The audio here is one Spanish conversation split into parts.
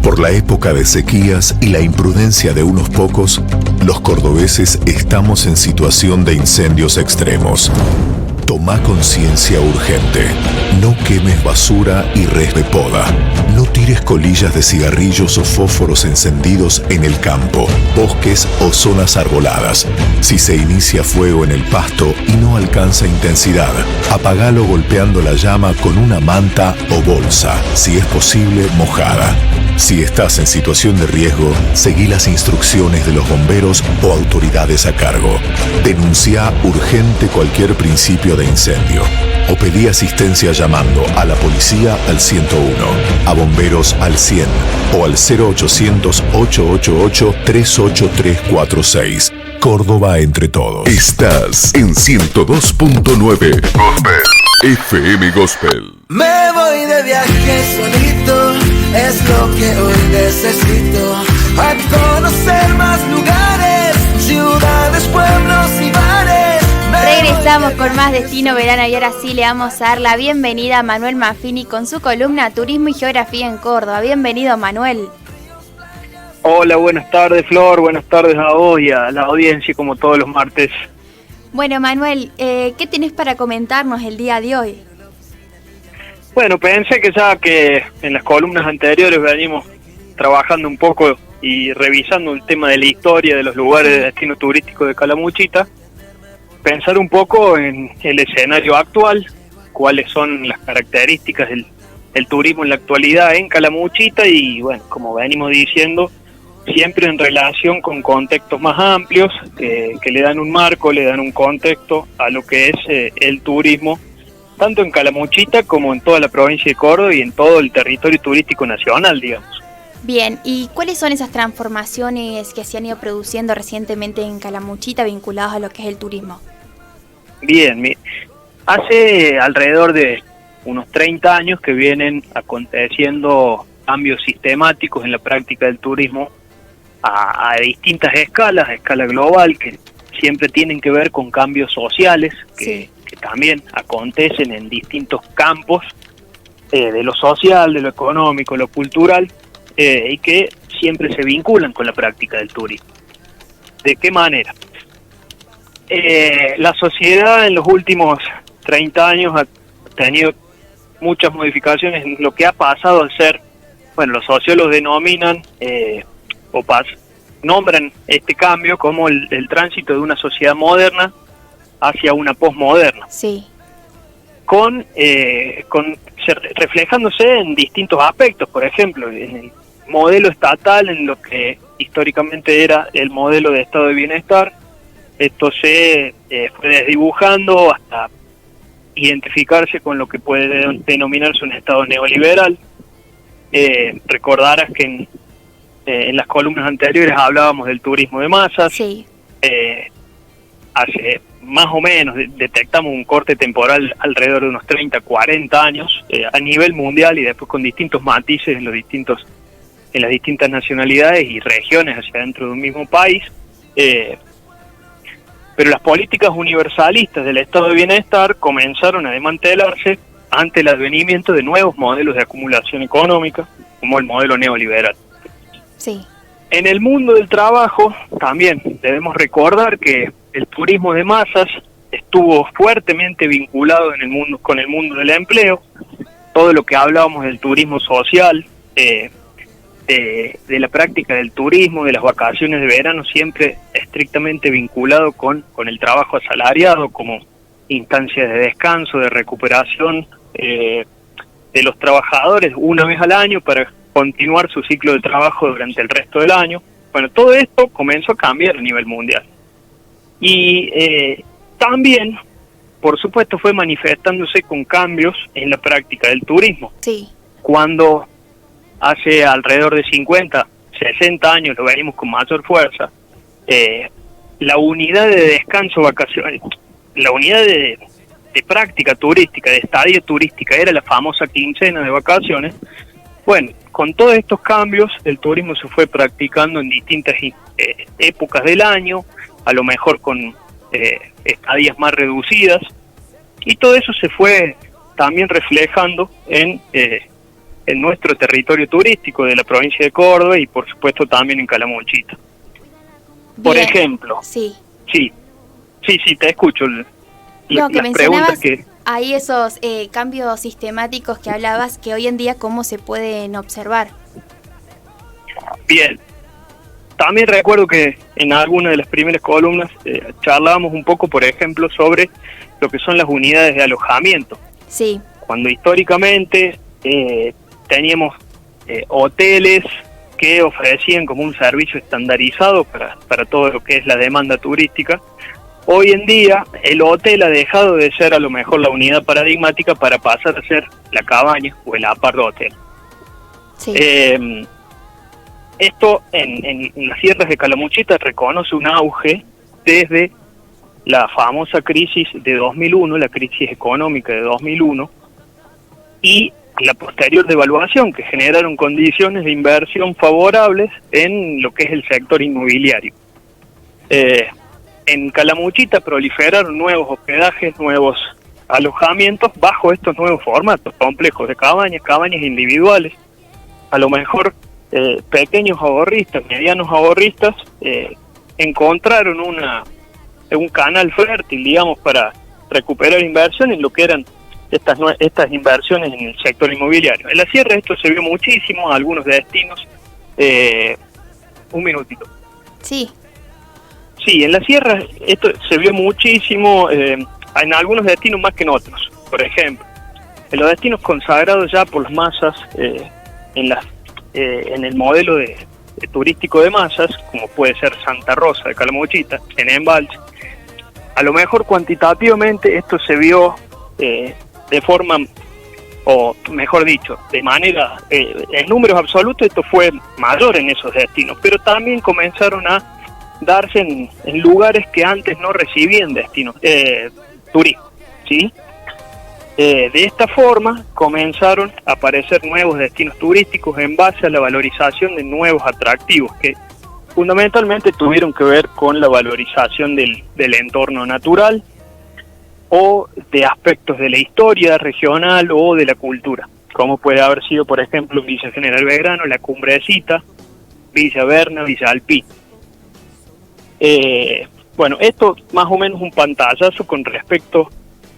Por la época de sequías y la imprudencia de unos pocos, los cordobeses estamos en situación de incendios extremos. Toma conciencia urgente. No quemes basura y res de poda. No tires colillas de cigarrillos o fósforos encendidos en el campo, bosques o zonas arboladas. Si se inicia fuego en el pasto y no alcanza intensidad, apagalo golpeando la llama con una manta o bolsa, si es posible mojada. Si estás en situación de riesgo, seguí las instrucciones de los bomberos o autoridades a cargo. Denuncia urgente cualquier principio de incendio o pedí asistencia llamando a la policía al 101, a bomberos al 100 o al 0800-888-38346. Córdoba entre todos. Estás en 102.9 Gospel FM Gospel. Me voy de viaje solito, es lo que hoy necesito, a conocer más lugares, ciudades, pueblos y bares. Regresamos con más Destino Verano y ahora sí le vamos a dar la bienvenida a Manuel Maffini con su columna Turismo y Geografía en Córdoba. Bienvenido, Manuel. Hola, buenas tardes, Flor, buenas tardes a vos y a la audiencia como todos los martes. Bueno, Manuel, ¿qué tenés para comentarnos el día de hoy? Bueno, pensé que ya que en las columnas anteriores venimos trabajando un poco y revisando el tema de la historia de los lugares de destino turístico de Calamuchita, pensar un poco en el escenario actual, cuáles son las características del turismo en la actualidad en Calamuchita y, bueno, como venimos diciendo, siempre en relación con contextos más amplios que le dan un marco, le dan un contexto a lo que es el turismo, tanto en Calamuchita como en toda la provincia de Córdoba y en todo el territorio turístico nacional, digamos. Bien, ¿y cuáles son esas transformaciones que se han ido produciendo recientemente en Calamuchita vinculadas a lo que es el turismo? Bien, hace alrededor de unos 30 años que vienen aconteciendo cambios sistemáticos en la práctica del turismo a distintas escalas, a escala global, que siempre tienen que ver con cambios sociales, que también acontecen en distintos campos, de lo social, de lo económico, lo cultural, y que siempre se vinculan con la práctica del turismo. ¿De qué manera? La sociedad en los últimos 30 años ha tenido muchas modificaciones en lo que ha pasado al ser, bueno, los sociólogos denominan nombran este cambio como el tránsito de una sociedad moderna hacia una posmoderna. Sí. Reflejándose en distintos aspectos, por ejemplo, en el modelo estatal, en lo que históricamente era el modelo de estado de bienestar. Esto se fue desdibujando hasta identificarse con lo que puede denominarse un estado neoliberal. Recordarás que en las columnas anteriores hablábamos del turismo de masas. Sí. Hace más o menos detectamos un corte temporal alrededor de unos 30, 40 años a nivel mundial y después con distintos matices en las distintas nacionalidades y regiones hacia dentro de un mismo país. Pero las políticas universalistas del estado de bienestar comenzaron a desmantelarse ante el advenimiento de nuevos modelos de acumulación económica, como el modelo neoliberal. Sí. En el mundo del trabajo también debemos recordar que el turismo de masas estuvo fuertemente vinculado con el mundo del empleo. Todo lo que hablábamos del turismo social, de la práctica del turismo, de las vacaciones de verano, siempre estrictamente vinculado con el trabajo asalariado como instancias de descanso, de recuperación de los trabajadores una vez al año para continuar su ciclo de trabajo durante el resto del año. Bueno, todo esto comenzó a cambiar a nivel mundial. Y también, por supuesto, fue manifestándose con cambios en la práctica del turismo. Sí. Cuando hace alrededor de 50, 60 años lo venimos con mayor fuerza, la unidad de descanso vacacional, la unidad de práctica turística, de estadía turística, era la famosa quincena de vacaciones. Bueno, con todos estos cambios, el turismo se fue practicando en distintas épocas del año, a lo mejor con estadías más reducidas, y todo eso se fue también reflejando en en nuestro territorio turístico de la provincia de Córdoba y por supuesto también en Calamuchita. Por Bien. ejemplo, Sí. sí, te escucho. No, que Las preguntas mencionabas que... ahí esos cambios sistemáticos que hablabas, que hoy en día cómo se pueden observar. Bien. También recuerdo que en alguna de las primeras columnas charlábamos un poco, por ejemplo, sobre lo que son las unidades de alojamiento. Sí. Cuando históricamente teníamos hoteles que ofrecían como un servicio estandarizado para todo lo que es la demanda turística, hoy en día el hotel ha dejado de ser a lo mejor la unidad paradigmática para pasar a ser la cabaña o el apart hotel. Sí. Esto en las sierras de Calamuchita reconoce un auge desde la famosa crisis de 2001, la crisis económica de 2001, y la posterior devaluación que generaron condiciones de inversión favorables en lo que es el sector inmobiliario. En Calamuchita proliferaron nuevos hospedajes, nuevos alojamientos bajo estos nuevos formatos complejos de cabañas individuales. A lo mejor pequeños ahorristas, medianos ahorristas, encontraron un canal fértil, digamos, para recuperar inversión en lo que eran estas inversiones en el sector inmobiliario. En la sierra esto se vio muchísimo, algunos destinos. Un minutito. Sí. Sí, en la sierra esto se vio muchísimo, en algunos destinos más que en otros. Por ejemplo, en los destinos consagrados ya por las masas, en el modelo turístico de masas, como puede ser Santa Rosa de Calamuchita, en Embalse, a lo mejor cuantitativamente esto se vio de forma, o mejor dicho, de manera, en números absolutos esto fue mayor en esos destinos, pero también comenzaron a darse en lugares que antes no recibían destinos, turismo, ¿sí? De esta forma comenzaron a aparecer nuevos destinos turísticos en base a la valorización de nuevos atractivos que fundamentalmente tuvieron que ver con la valorización del entorno natural o de aspectos de la historia regional o de la cultura, como puede haber sido, por ejemplo, Villa General Belgrano, La Cumbrecita, Villa Berna, Villa Alpí. Bueno, esto más o menos un pantallazo con respecto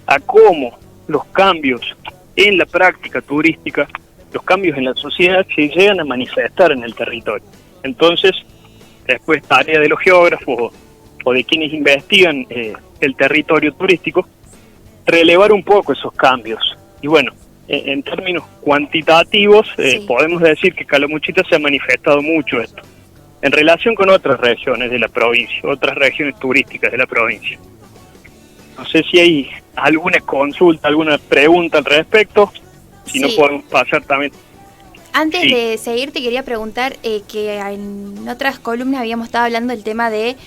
a cómo los cambios en la práctica turística, los cambios en la sociedad se llegan a manifestar en el territorio. Entonces, después tarea de los geógrafos o de quienes investigan el territorio turístico, relevar un poco esos cambios. Y bueno, en términos cuantitativos, Sí. Podemos decir que Calamuchita se ha manifestado mucho esto, en relación con otras regiones de la provincia, otras regiones turísticas de la provincia. No sé si hay alguna consulta, alguna pregunta al respecto, si no Sí. podemos pasar también. Antes Sí. de seguir, te quería preguntar que en otras columnas habíamos estado hablando del tema de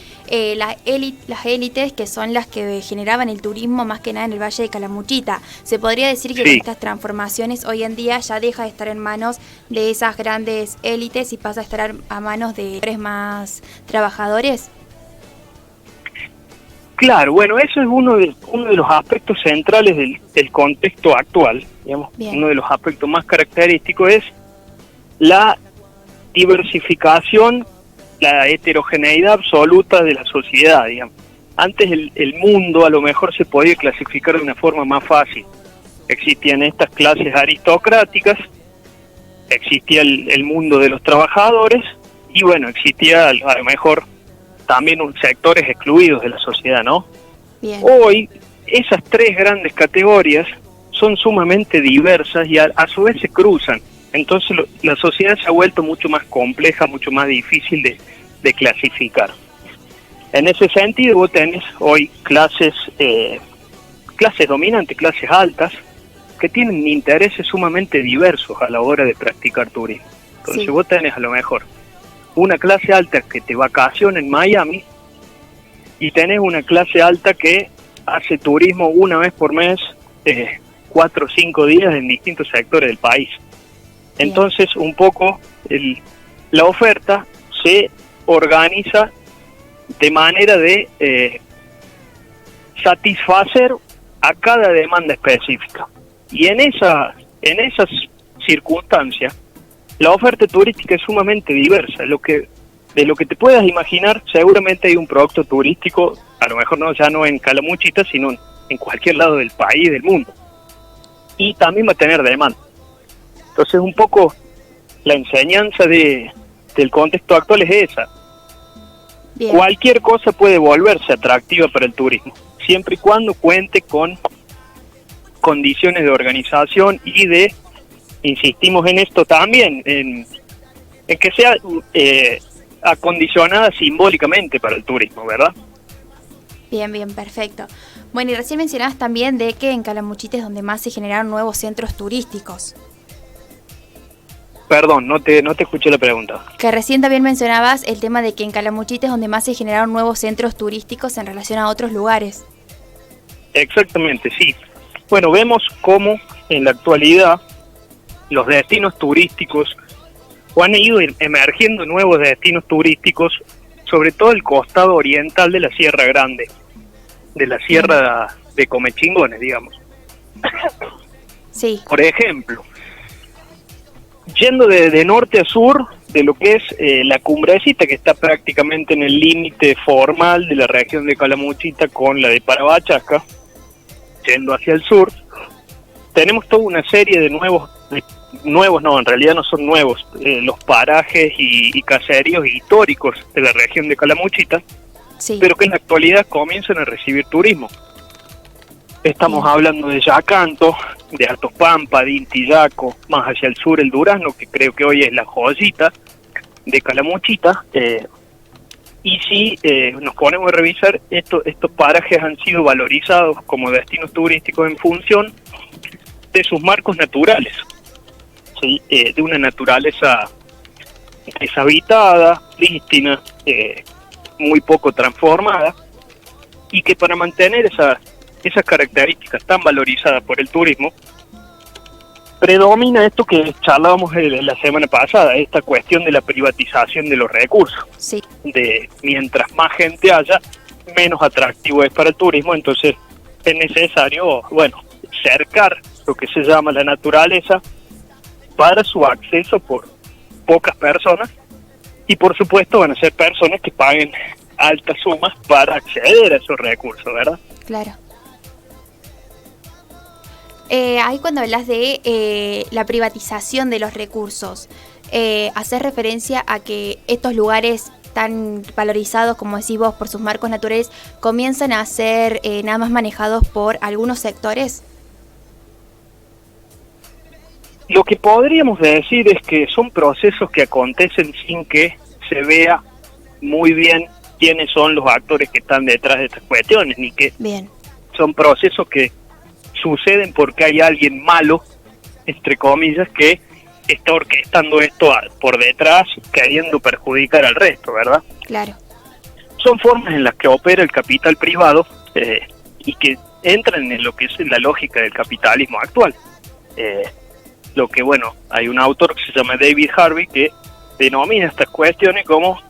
las élites, que son las que generaban el turismo más que nada en el Valle de Calamuchita. ¿Se podría decir que Sí. con estas transformaciones hoy en día ya deja de estar en manos de esas grandes élites y pasa a estar a manos de sectores más trabajadores? Claro, bueno, eso es uno de los aspectos centrales del contexto actual, digamos. Bien. Uno de los aspectos más característicos es la diversificación, la heterogeneidad absoluta de la sociedad, digamos. Antes el mundo a lo mejor se podía clasificar de una forma más fácil. Existían estas clases aristocráticas, existía el mundo de los trabajadores y bueno, existía a lo mejor también sectores excluidos de la sociedad, ¿no? Bien. Hoy esas tres grandes categorías son sumamente diversas y a su vez se cruzan. Entonces la sociedad se ha vuelto mucho más compleja, mucho más difícil de clasificar. En ese sentido vos tenés hoy clases dominantes, clases altas, que tienen intereses sumamente diversos a la hora de practicar turismo. Entonces Sí. vos tenés a lo mejor una clase alta que te vacaciona en Miami y tenés una clase alta que hace turismo una vez por mes, 4 o 5 días en distintos sectores del país. Entonces un poco la oferta se organiza de manera de satisfacer a cada demanda específica. Y en esas circunstancia, la oferta turística es sumamente diversa. De lo que te puedas imaginar, seguramente hay un producto turístico, a lo mejor ya no en Calamuchita, sino en cualquier lado del país, del mundo. Y también va a tener demanda. Entonces, un poco la enseñanza del contexto actual es esa. Bien. Cualquier cosa puede volverse atractiva para el turismo, siempre y cuando cuente con condiciones de organización y insistimos en esto también, en que sea acondicionada simbólicamente para el turismo, ¿verdad? Bien, bien, perfecto. Bueno, y recién mencionabas también de que en Calamuchita es donde más se generaron nuevos centros turísticos. Perdón, no te escuché la pregunta. Que recién también mencionabas el tema de que en Calamuchita es donde más se generaron nuevos centros turísticos en relación a otros lugares. Exactamente, sí. Bueno, vemos cómo en la actualidad los destinos turísticos o han ido emergiendo nuevos destinos turísticos, sobre todo el costado oriental de la Sierra Grande, de la Sierra de Comechingones, digamos. Sí. Por ejemplo, yendo de norte a sur, de lo que es la Cumbrecita, que está prácticamente en el límite formal de la región de Calamuchita con la de Parabachaca, yendo hacia el sur, tenemos toda una serie de nuevos no, en realidad no son nuevos, los parajes y caseríos históricos de la región de Calamuchita, Sí. pero que en la actualidad comienzan a recibir turismo. Estamos hablando de Yacanto, de Altos Pampa, de Intillaco, más hacia el sur el Durazno, que creo que hoy es la joyita de Calamuchita. Y si nos ponemos a revisar, estos parajes han sido valorizados como destinos turísticos en función de sus marcos naturales, ¿sí? De una naturaleza deshabitada, prístina, muy poco transformada, y que para mantener esas características tan valorizadas por el turismo, predomina esto que charlábamos la semana pasada, esta cuestión de la privatización de los recursos. Sí. De mientras más gente haya, menos atractivo es para el turismo, entonces es necesario, cercar lo que se llama la naturaleza para su acceso por pocas personas, y por supuesto van a ser personas que paguen altas sumas para acceder a esos recursos, ¿verdad? Claro. Ahí cuando hablas de la privatización de los recursos, haces referencia a que estos lugares tan valorizados, como decís vos, por sus marcos naturales, comienzan a ser nada más manejados por algunos sectores. Lo que podríamos decir es que son procesos que acontecen sin que se vea muy bien quiénes son los actores que están detrás de estas cuestiones, ni que Bien. son procesos que suceden porque hay alguien malo, entre comillas, que está orquestando esto por detrás, queriendo perjudicar al resto, ¿verdad? Claro. Son formas en las que opera el capital privado y que entran en lo que es la lógica del capitalismo actual. Lo que, hay un autor que se llama David Harvey que denomina estas cuestiones como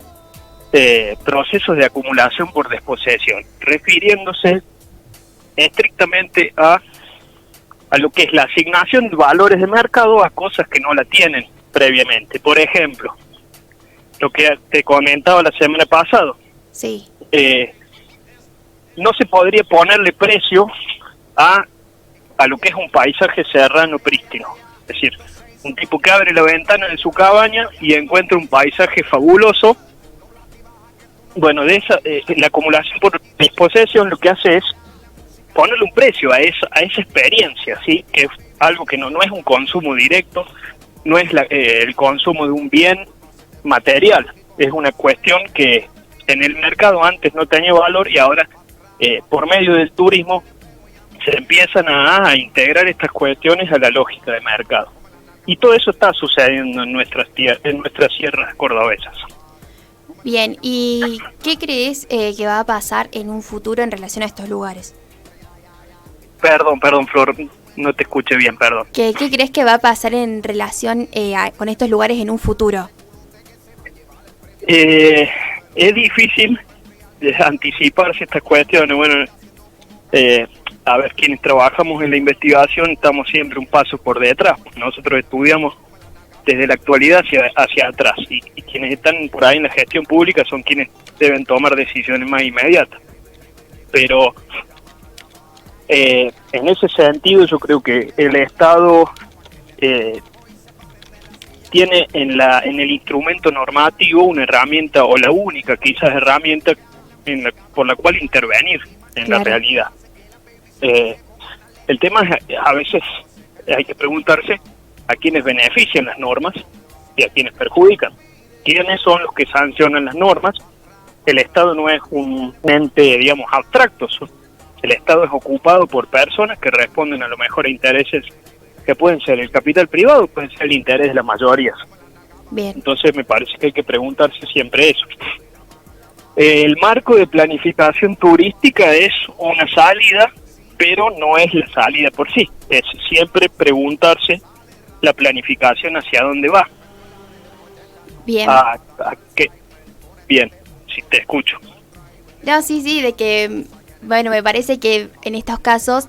procesos de acumulación por desposesión, refiriéndose estrictamente a lo que es la asignación de valores de mercado a cosas que no la tienen previamente. Por ejemplo, lo que te comentaba la semana pasada, Sí. no se podría ponerle precio a lo que es un paisaje serrano prístino. Es decir, un tipo que abre la ventana de su cabaña y encuentra un paisaje fabuloso. La acumulación por disposición lo que hace es ponerle un precio a esa experiencia, ¿sí? Que es algo que no es un consumo directo, no es el consumo de un bien material, es una cuestión que en el mercado antes no tenía valor y ahora por medio del turismo se empiezan a integrar estas cuestiones a la lógica de mercado. Y todo eso está sucediendo en nuestras sierras cordobesas. Bien, ¿y qué crees que va a pasar en un futuro en relación a estos lugares? Perdón, Flor, no te escuché bien, perdón. ¿Qué crees que va a pasar en relación con estos lugares en un futuro? Es difícil anticiparse estas cuestiones. a ver, quienes trabajamos en la investigación estamos siempre un paso por detrás. Nosotros estudiamos desde la actualidad hacia atrás y quienes están por ahí en la gestión pública son quienes deben tomar decisiones más inmediatas. Pero en ese sentido yo creo que el Estado tiene en el instrumento normativo una herramienta, o la única quizás herramienta por la cual intervenir en la realidad. El tema es, a veces hay que preguntarse a quiénes benefician las normas y a quiénes perjudican. ¿Quiénes son los que sancionan las normas? El Estado no es un ente, digamos, abstracto. El Estado es ocupado por personas que responden a lo mejor a intereses que pueden ser el capital privado, pueden ser el interés de las mayorías. Bien. Entonces me parece que hay que preguntarse siempre eso. El marco de planificación turística es una salida, pero no es la salida por sí. Es siempre preguntarse la planificación hacia dónde va. Bien. ¿A qué? Bien, sí, te escucho. No, sí, de que, bueno, me parece que en estos casos,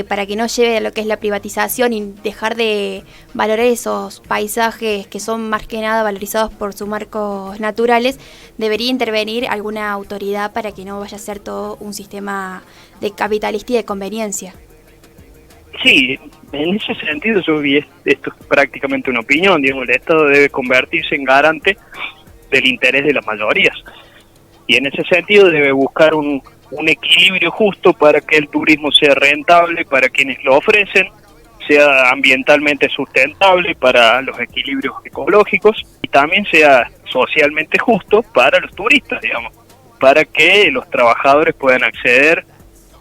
para que no lleve a lo que es la privatización y dejar de valorar esos paisajes que son más que nada valorizados por sus marcos naturales, debería intervenir alguna autoridad para que no vaya a ser todo un sistema de capitalista y de conveniencia. Sí, en ese sentido yo vi esto es prácticamente una opinión, digamos, el Estado debe convertirse en garante del interés de las mayorías y en ese sentido debe buscar un equilibrio justo para que el turismo sea rentable para quienes lo ofrecen, sea ambientalmente sustentable para los equilibrios ecológicos y también sea socialmente justo para los turistas, digamos, para que los trabajadores puedan acceder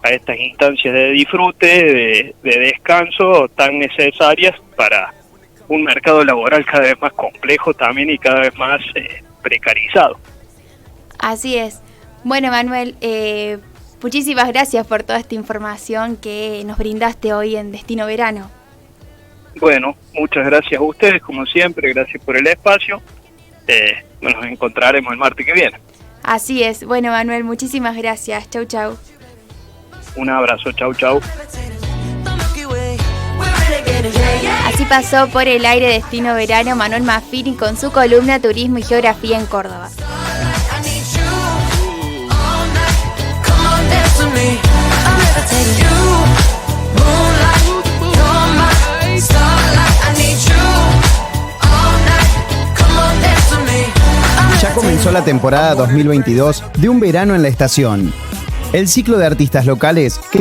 a estas instancias de disfrute, de descanso tan necesarias para un mercado laboral cada vez más complejo también y cada vez más precarizado. Así es. Bueno, Manuel, muchísimas gracias por toda esta información que nos brindaste hoy en Destino Verano. Bueno, muchas gracias a ustedes, como siempre, gracias por el espacio. Nos encontraremos el martes que viene. Así es. Bueno, Manuel, muchísimas gracias. Chau, chau. Un abrazo, chau, chau. Así pasó por el aire Destino Verano Manuel Maffini con su columna Turismo y Geografía en Córdoba. Ya comenzó la temporada 2022 de Un Verano en la Estación. El ciclo de artistas locales que